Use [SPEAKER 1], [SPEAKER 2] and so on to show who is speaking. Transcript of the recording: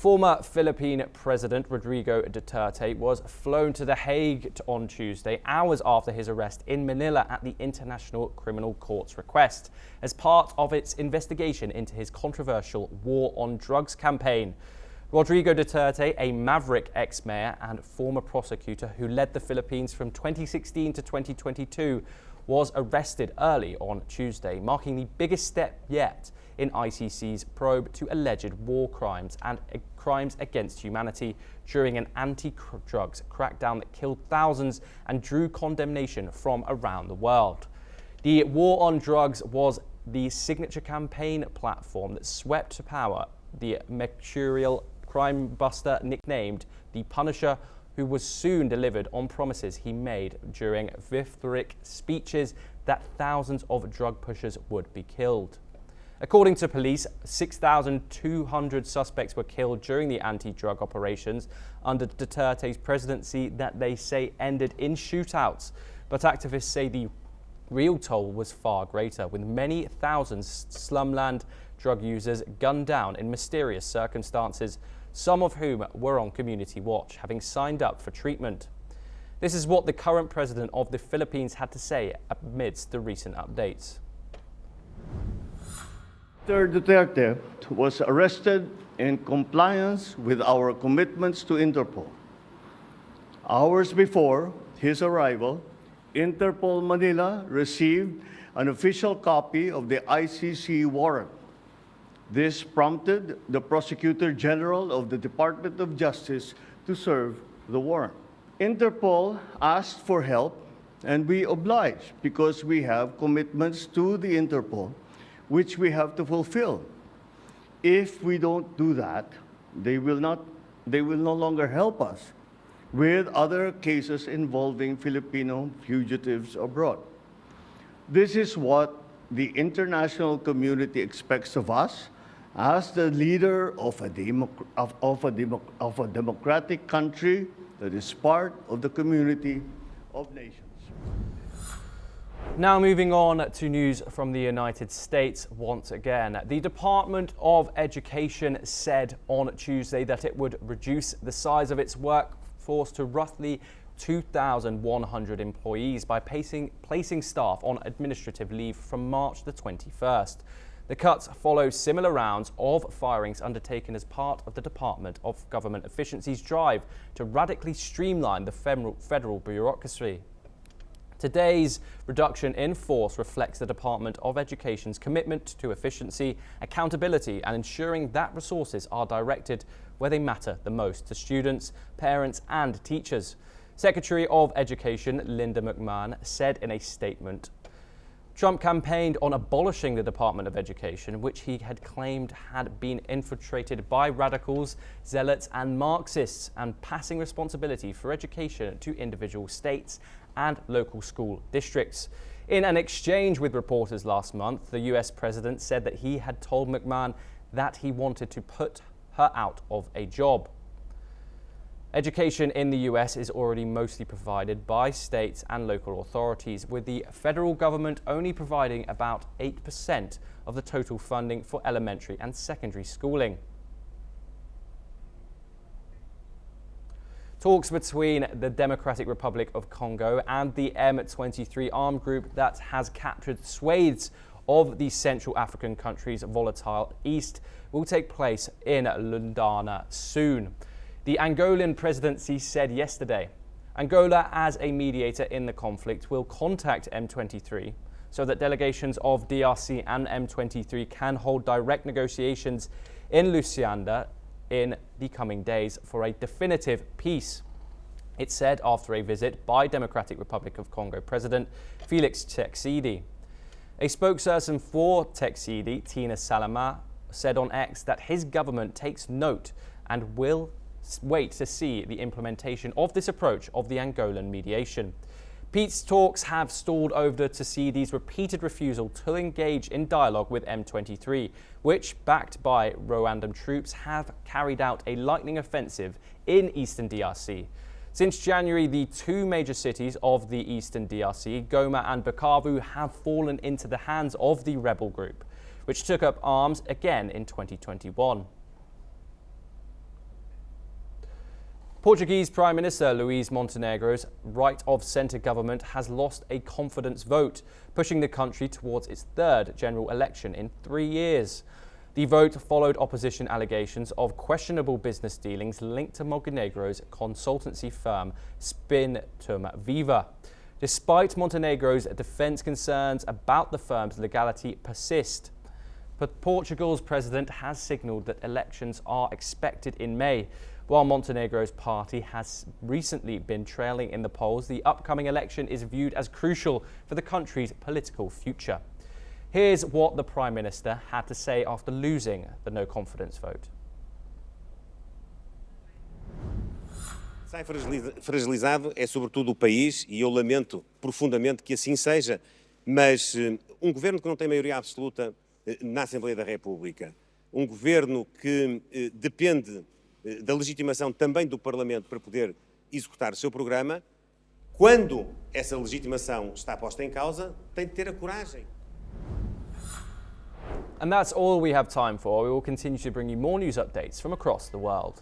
[SPEAKER 1] Former Philippine President Rodrigo Duterte was flown to The Hague on Tuesday, hours after his arrest in Manila at the International Criminal Court's request, as part of its investigation into his controversial war on drugs campaign. Rodrigo Duterte, a maverick ex-mayor and former prosecutor who led the Philippines from 2016 to 2022, was arrested early on Tuesday, marking the biggest step yet in ICC's probe to alleged war crimes and crimes against humanity during an anti-drugs crackdown that killed thousands and drew condemnation from around the world. The war on drugs was the signature campaign platform that swept to power the mercurial crime buster nicknamed the Punisher, who was soon delivered on promises he made during rhetoric speeches that thousands of drug pushers would be killed. According to police, 6,200 suspects were killed during the anti-drug operations under Duterte's presidency that they say ended in shootouts. But activists say the real toll was far greater, with many thousands slumland drug users gunned down in mysterious circumstances, some of whom were on community watch, having signed up for treatment. This is what the current president of the Philippines had to say amidst the recent updates.
[SPEAKER 2] Mr. Duterte was arrested in compliance with our commitments to Interpol. Hours before his arrival, Interpol Manila received an official copy of the ICC warrant. This prompted the Prosecutor General of the Department of Justice to serve the warrant. Interpol asked for help, and we obliged because we have commitments to the Interpol which we have to fulfill. If we don't do that, they will no longer help us with other cases involving Filipino fugitives abroad. This is what the international community expects of us as the leader of a democratic country that is part of the community of nations.
[SPEAKER 1] Now moving on to news from the United States once again. The Department of Education said on Tuesday that it would reduce the size of its workforce to roughly 2,100 employees by placing staff on administrative leave from March the 21st. The cuts follow similar rounds of firings undertaken as part of the Department of Government Efficiency's drive to radically streamline the federal bureaucracy. Today's reduction in force reflects the Department of Education's commitment to efficiency, accountability, and ensuring that resources are directed where they matter the most to students, parents, and teachers. Secretary of Education Linda McMahon said in a statement, Trump campaigned on abolishing the Department of Education, which he had claimed had been infiltrated by radicals, zealots, and Marxists, and passing responsibility for education to individual states and local school districts. In an exchange with reporters last month, the US president said that he had told McMahon that he wanted to put her out of a job. Education in the US is already mostly provided by states and local authorities, with the federal government only providing about 8% of the total funding for elementary and secondary schooling. Talks between the Democratic Republic of Congo and the M23 armed group that has captured swathes of the Central African country's volatile east will take place in Lundana soon. The Angolan presidency said yesterday, Angola, as a mediator in the conflict, will contact M23 so that delegations of DRC and M23 can hold direct negotiations in Lucianda in the coming days for a definitive peace. It said after a visit by Democratic Republic of Congo President Felix Tshisekedi. A spokesperson for Tshisekedi, Tina Salama, said on X that his government takes note and will wait to see the implementation of this approach of the Angolan mediation. Peace talks have stalled over Tshisekedi's repeated refusal to engage in dialogue with M23, which, backed by Rwandan troops, have carried out a lightning offensive in eastern DRC. Since January, the two major cities of the eastern DRC, Goma and Bukavu, have fallen into the hands of the rebel group, which took up arms again in 2021. Portuguese Prime Minister Luís Montenegro's right-of-centre government has lost a confidence vote, pushing the country towards its third general election in 3 years. The vote followed opposition allegations of questionable business dealings linked to Montenegro's consultancy firm Spin-Tum Viva. Despite Montenegro's defence, concerns about the firm's legality persist. But Portugal's president has signalled that elections are expected in May. While Montenegro's party has recently been trailing in the polls, the upcoming election is viewed as crucial for the country's political future. Here's what the Prime Minister had to say after losing the no-confidence vote.
[SPEAKER 3] Sai fragilizado é sobretudo o país e eu lamento profundamente que assim seja, mas governo que não tem maioria absoluta na Assembleia da República, governo que depende da legitimação também do Parlamento para poder executar o seu programa, quando essa legitimação está posta em causa, tem de ter a coragem.
[SPEAKER 1] And that's all we have time for. We will continue to bring you more news updates from across the world.